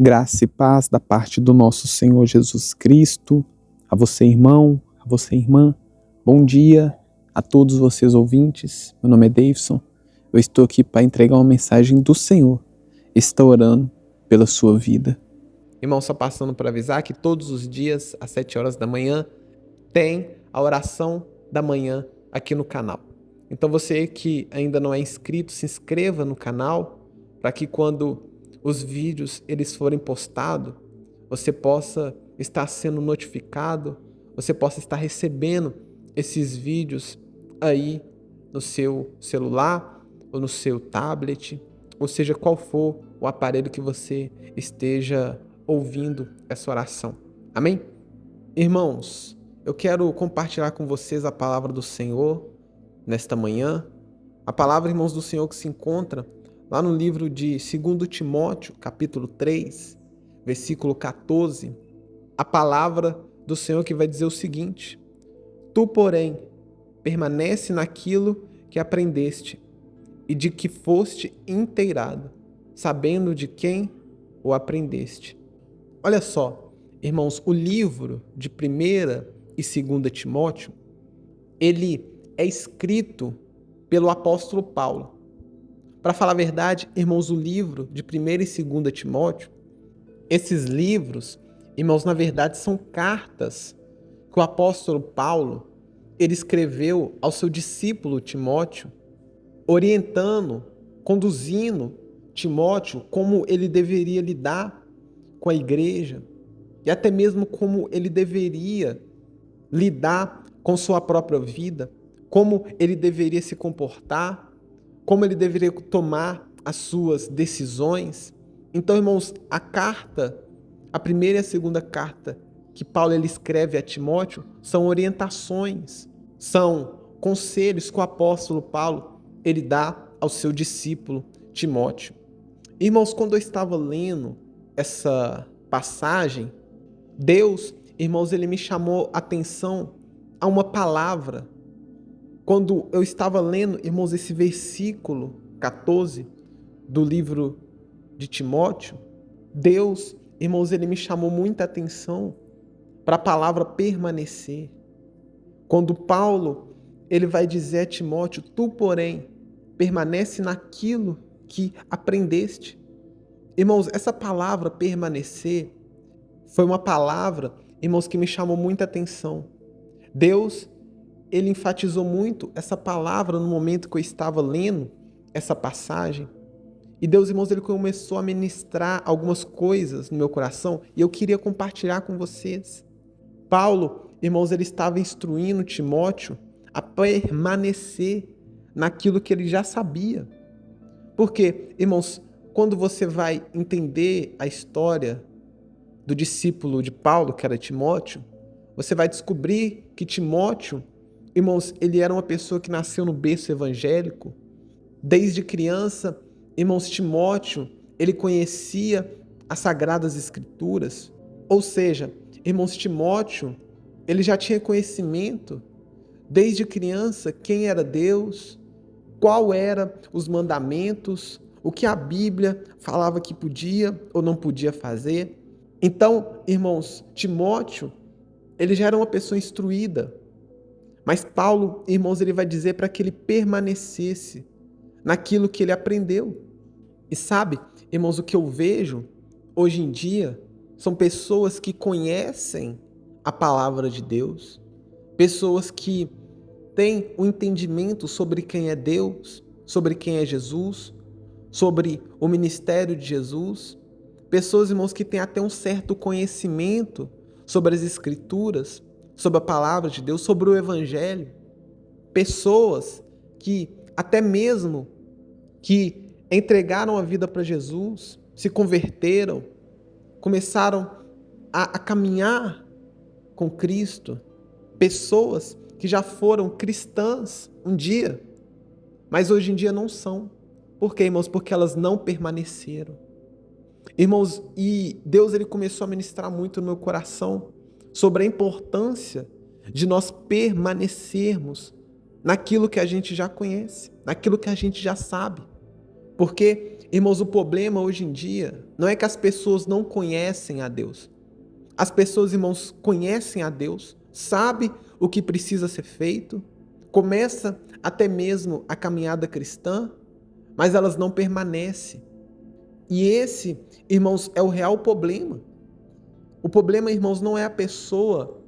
Graça e paz da parte do nosso Senhor Jesus Cristo, a você, irmão, a você, irmã. Bom dia a todos vocês ouvintes. Meu nome é Davidson. Eu estou aqui para entregar uma mensagem do Senhor. Estou orando pela sua vida. Irmão, só passando para avisar que todos os dias, às 7 horas da manhã, tem a oração da manhã aqui no canal. Então você que ainda não é inscrito, se inscreva no canal para que quando os vídeos eles forem postados, você possa estar sendo notificado, você possa estar recebendo esses vídeos aí no seu celular ou no seu tablet, ou seja, qual for o aparelho que você esteja ouvindo essa oração. Amém? Irmãos, eu quero compartilhar com vocês a palavra do Senhor nesta manhã. A palavra, irmãos, do Senhor que se encontra lá no livro de 2 Timóteo, capítulo 3, versículo 14. A palavra do Senhor que vai dizer o seguinte: Tu, porém, permanece naquilo que aprendeste e de que foste inteirado, sabendo de quem o aprendeste. Olha só, irmãos, o livro de 1ª e 2ª Timóteo, ele é escrito pelo apóstolo Paulo. Para falar a verdade, irmãos, o livro de 1ª e 2ª Timóteo, esses livros, irmãos, na verdade são cartas que o apóstolo Paulo, ele escreveu ao seu discípulo Timóteo, orientando, conduzindo Timóteo como ele deveria lidar com a igreja e até mesmo como ele deveria lidar com sua própria vida, como ele deveria se comportar, como ele deveria tomar as suas decisões. Então, irmãos, a 1ª e a 2ª carta que Paulo ele escreve a Timóteo são orientações, são conselhos que o apóstolo Paulo ele dá ao seu discípulo Timóteo. Irmãos, quando eu estava lendo essa passagem, Deus, irmãos, ele me chamou a atenção a uma palavra. Quando eu estava lendo, irmãos, esse versículo 14 do livro de Timóteo, Deus, irmãos, ele me chamou muita atenção para a palavra permanecer. Quando Paulo, ele vai dizer a Timóteo: Tu, porém, permanece naquilo que aprendeste. Irmãos, essa palavra permanecer foi uma palavra, irmãos, que me chamou muita atenção. Deus, ele enfatizou muito essa palavra no momento que eu estava lendo essa passagem. E Deus, irmãos, ele começou a ministrar algumas coisas no meu coração e eu queria compartilhar com vocês. Paulo, irmãos, ele estava instruindo Timóteo a permanecer naquilo que ele já sabia. Porque, irmãos, quando você vai entender a história do discípulo de Paulo, que era Timóteo, você vai descobrir que Timóteo, irmãos, ele era uma pessoa que nasceu no berço evangélico. Desde criança, irmãos, Timóteo, ele conhecia as Sagradas Escrituras. Ou seja, irmãos, Timóteo, ele já tinha conhecimento desde criança quem era Deus, qual eram os mandamentos, o que a Bíblia falava que podia ou não podia fazer. Então, irmãos, Timóteo, ele já era uma pessoa instruída. Mas Paulo, irmãos, ele vai dizer para que ele permanecesse naquilo que ele aprendeu. E sabe, irmãos, o que eu vejo hoje em dia são pessoas que conhecem a palavra de Deus, pessoas que têm um entendimento sobre quem é Deus, sobre quem é Jesus, sobre o ministério de Jesus, pessoas, irmãos, que têm até um certo conhecimento sobre as Escrituras, sobre a palavra de Deus, sobre o Evangelho. Pessoas que até mesmo que entregaram a vida para Jesus, se converteram, começaram a caminhar com Cristo. Pessoas que já foram cristãs um dia, mas hoje em dia não são. Por quê, irmãos? Porque elas não permaneceram. Irmãos, e Deus ele começou a ministrar muito no meu coração sobre a importância de nós permanecermos naquilo que a gente já conhece, naquilo que a gente já sabe. Porque, irmãos, o problema hoje em dia não é que as pessoas não conhecem a Deus. As pessoas, irmãos, conhecem a Deus, sabem o que precisa ser feito, começa até mesmo a caminhada cristã, mas elas não permanecem. E esse, irmãos, é o real problema. O problema, irmãos, não é a pessoa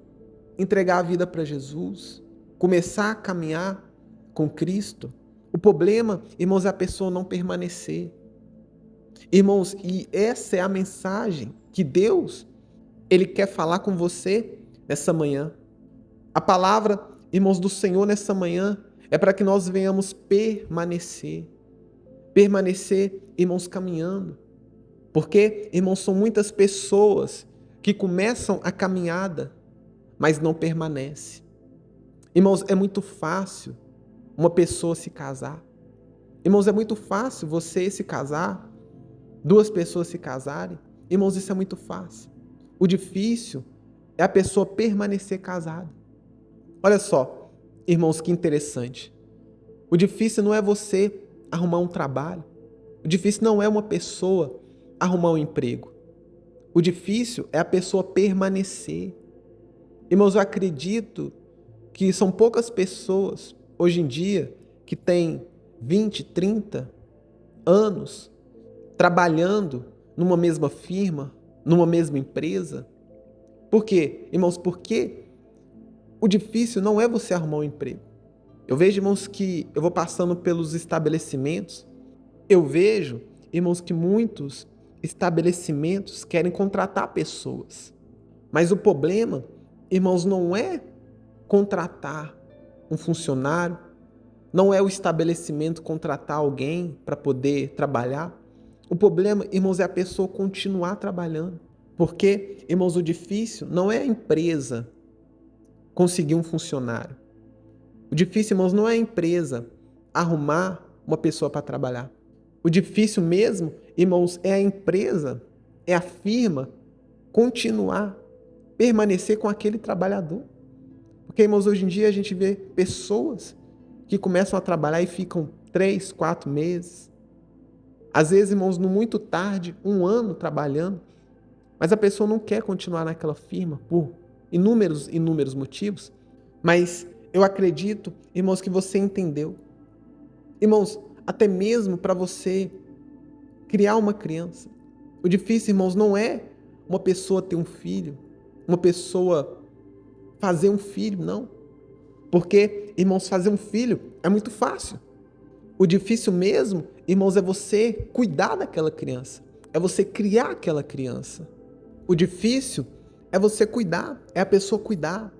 entregar a vida para Jesus, começar a caminhar com Cristo. O problema, irmãos, é a pessoa não permanecer. Irmãos, e essa é a mensagem que Deus, Ele quer falar com você nessa manhã. A palavra, irmãos, do Senhor nessa manhã é para que nós venhamos permanecer. Permanecer, irmãos, caminhando. Porque, irmãos, são muitas pessoas que começam a caminhada, mas não permanecem. Irmãos, é muito fácil uma pessoa se casar. Irmãos, é muito fácil você se casar, duas pessoas se casarem. Irmãos, isso é muito fácil. O difícil é a pessoa permanecer casada. Olha só, irmãos, que interessante. O difícil não é você arrumar um trabalho. O difícil não é uma pessoa arrumar um emprego. O difícil é a pessoa permanecer. Irmãos, eu acredito que são poucas pessoas hoje em dia que têm 20, 30 anos trabalhando numa mesma firma, numa mesma empresa. Por quê? Irmãos, porque o difícil não é você arrumar um emprego. Eu vejo, irmãos, que eu vou passando pelos estabelecimentos, eu vejo, irmãos, que muitos estabelecimentos querem contratar pessoas. Mas o problema, irmãos, não é contratar um funcionário, não é o estabelecimento contratar alguém para poder trabalhar. O problema, irmãos, é a pessoa continuar trabalhando. Porque, irmãos, o difícil não é a empresa conseguir um funcionário. O difícil, irmãos, não é a empresa arrumar uma pessoa para trabalhar. O difícil mesmo, irmãos, é a empresa, é a firma continuar, permanecer com aquele trabalhador. Porque, irmãos, hoje em dia a gente vê pessoas que começam a trabalhar e ficam 3, 4 meses. Às vezes, irmãos, no muito tarde, 1 ano trabalhando, mas a pessoa não quer continuar naquela firma por inúmeros motivos. Mas eu acredito, irmãos, que você entendeu. Irmãos, até mesmo para você criar uma criança. O difícil, irmãos, não é uma pessoa ter um filho, uma pessoa fazer um filho, não. Porque, irmãos, fazer um filho é muito fácil. O difícil mesmo, irmãos, é você cuidar daquela criança. É você criar aquela criança. O difícil é você cuidar, é a pessoa cuidar,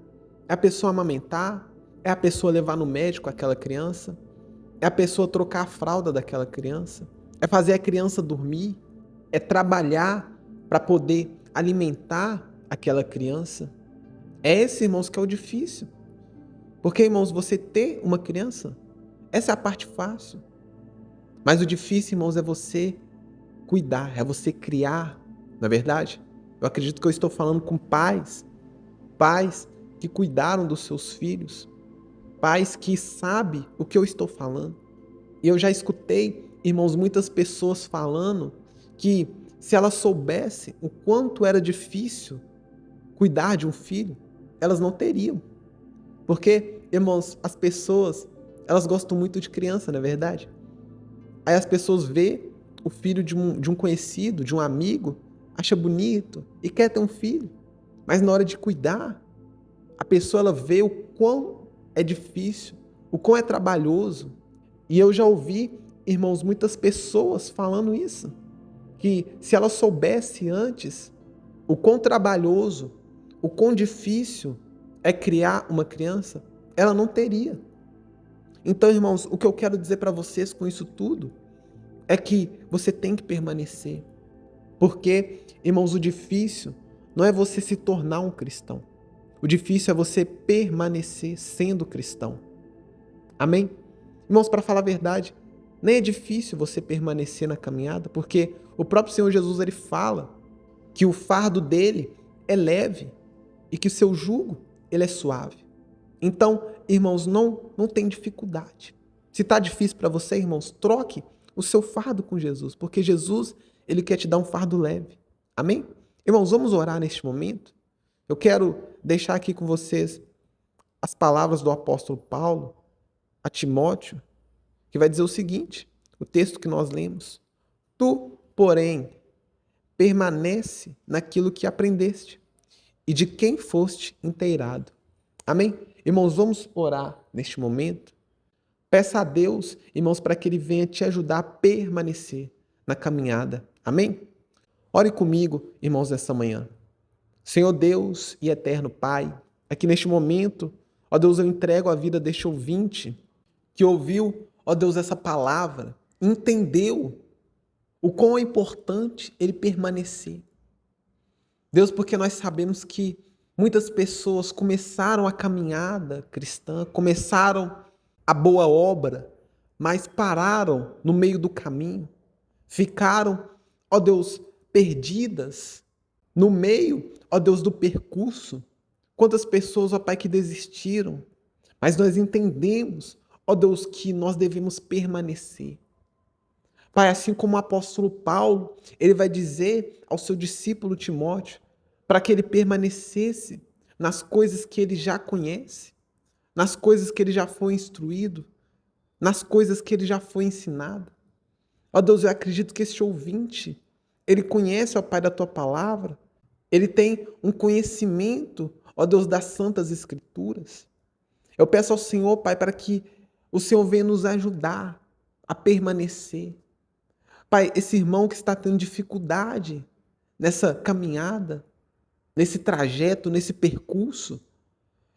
é a pessoa amamentar, é a pessoa levar no médico aquela criança, é a pessoa trocar a fralda daquela criança, é fazer a criança dormir, é trabalhar para poder alimentar aquela criança. É esse, irmãos, que é o difícil. Porque, irmãos, você ter uma criança, essa é a parte fácil. Mas o difícil, irmãos, é você cuidar, é você criar, não é verdade? Eu acredito que eu estou falando com pais que cuidaram dos seus filhos, pais que sabem o que eu estou falando. E eu já escutei, irmãos, muitas pessoas falando que se elas soubessem o quanto era difícil cuidar de um filho, elas não teriam. Porque, irmãos, as pessoas, elas gostam muito de criança, não é verdade? Aí as pessoas vê o filho de um conhecido, de um amigo, acha bonito e quer ter um filho. Mas na hora de cuidar, a pessoa ela vê o quão é difícil, o quão é trabalhoso. E eu já ouvi, irmãos, muitas pessoas falando isso. Que se ela soubesse antes o quão trabalhoso, o quão difícil é criar uma criança, ela não teria. Então, irmãos, o que eu quero dizer para vocês com isso tudo é que você tem que permanecer. Porque, irmãos, o difícil não é você se tornar um cristão. O difícil é você permanecer sendo cristão. Amém? Irmãos, para falar a verdade, nem é difícil você permanecer na caminhada, porque o próprio Senhor Jesus ele fala que o fardo dele é leve e que o seu jugo ele é suave. Então, irmãos, não tem dificuldade. Se está difícil para você, irmãos, troque o seu fardo com Jesus, porque Jesus, ele quer te dar um fardo leve. Amém? Irmãos, vamos orar neste momento? Eu quero deixar aqui com vocês as palavras do apóstolo Paulo a Timóteo, que vai dizer o seguinte, o texto que nós lemos: tu, porém, permanece naquilo que aprendeste e de quem foste inteirado. Amém? Irmãos, vamos orar neste momento. Peça a Deus, irmãos, para que Ele venha te ajudar a permanecer na caminhada. Amém? Ore comigo, irmãos, nessa manhã. Senhor Deus e eterno Pai, aqui neste momento, ó Deus, eu entrego a vida deste ouvinte que ouviu, ó Deus, essa palavra, entendeu o quão é importante ele permanecer. Deus, porque nós sabemos que muitas pessoas começaram a caminhada cristã, começaram a boa obra, mas pararam no meio do caminho, ficaram, ó Deus, perdidas no meio, ó Deus, do percurso. Quantas pessoas, ó Pai, que desistiram, mas nós entendemos, ó Deus, que nós devemos permanecer. Pai, assim como o apóstolo Paulo, ele vai dizer ao seu discípulo Timóteo, para que ele permanecesse nas coisas que ele já conhece, nas coisas que ele já foi instruído, nas coisas que ele já foi ensinado. Ó Deus, eu acredito que este ouvinte, ele conhece, ó Pai, da tua palavra, ele tem um conhecimento, ó Deus, das santas escrituras. Eu peço ao Senhor, Pai, para que o Senhor venha nos ajudar a permanecer. Pai, esse irmão que está tendo dificuldade nessa caminhada, nesse trajeto, nesse percurso,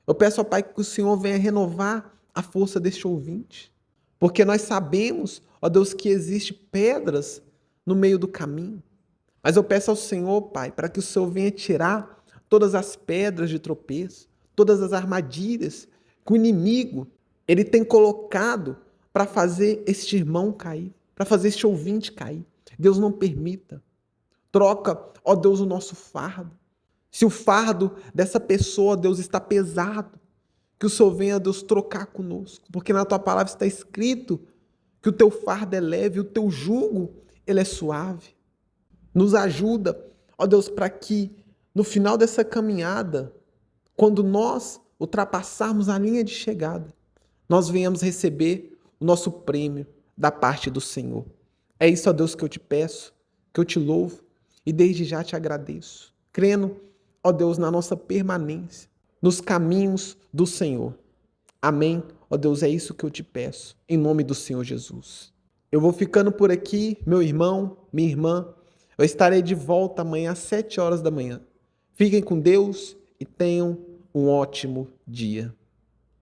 eu peço ao Pai que o Senhor venha renovar a força deste ouvinte. Porque nós sabemos, ó Deus, que existem pedras no meio do caminho. Mas eu peço ao Senhor, Pai, para que o Senhor venha tirar todas as pedras de tropeço, todas as armadilhas que o inimigo ele tem colocado para fazer este irmão cair, para fazer este ouvinte cair. Deus, não permita. Troca, ó Deus, o nosso fardo. Se o fardo dessa pessoa, Deus, está pesado, que o Senhor venha, Deus, trocar conosco. Porque na tua palavra está escrito que o teu fardo é leve, o teu jugo, ele é suave. Nos ajuda, ó Deus, para que no final dessa caminhada, quando nós ultrapassarmos a linha de chegada, nós venhamos receber o nosso prêmio da parte do Senhor. É isso, ó Deus, que eu te peço, que eu te louvo e desde já te agradeço, crendo, ó Deus, na nossa permanência, nos caminhos do Senhor. Amém? Ó Deus, é isso que eu te peço, em nome do Senhor Jesus. Eu vou ficando por aqui, meu irmão, minha irmã. Eu estarei de volta amanhã às 7 horas da manhã. Fiquem com Deus e tenham um ótimo dia.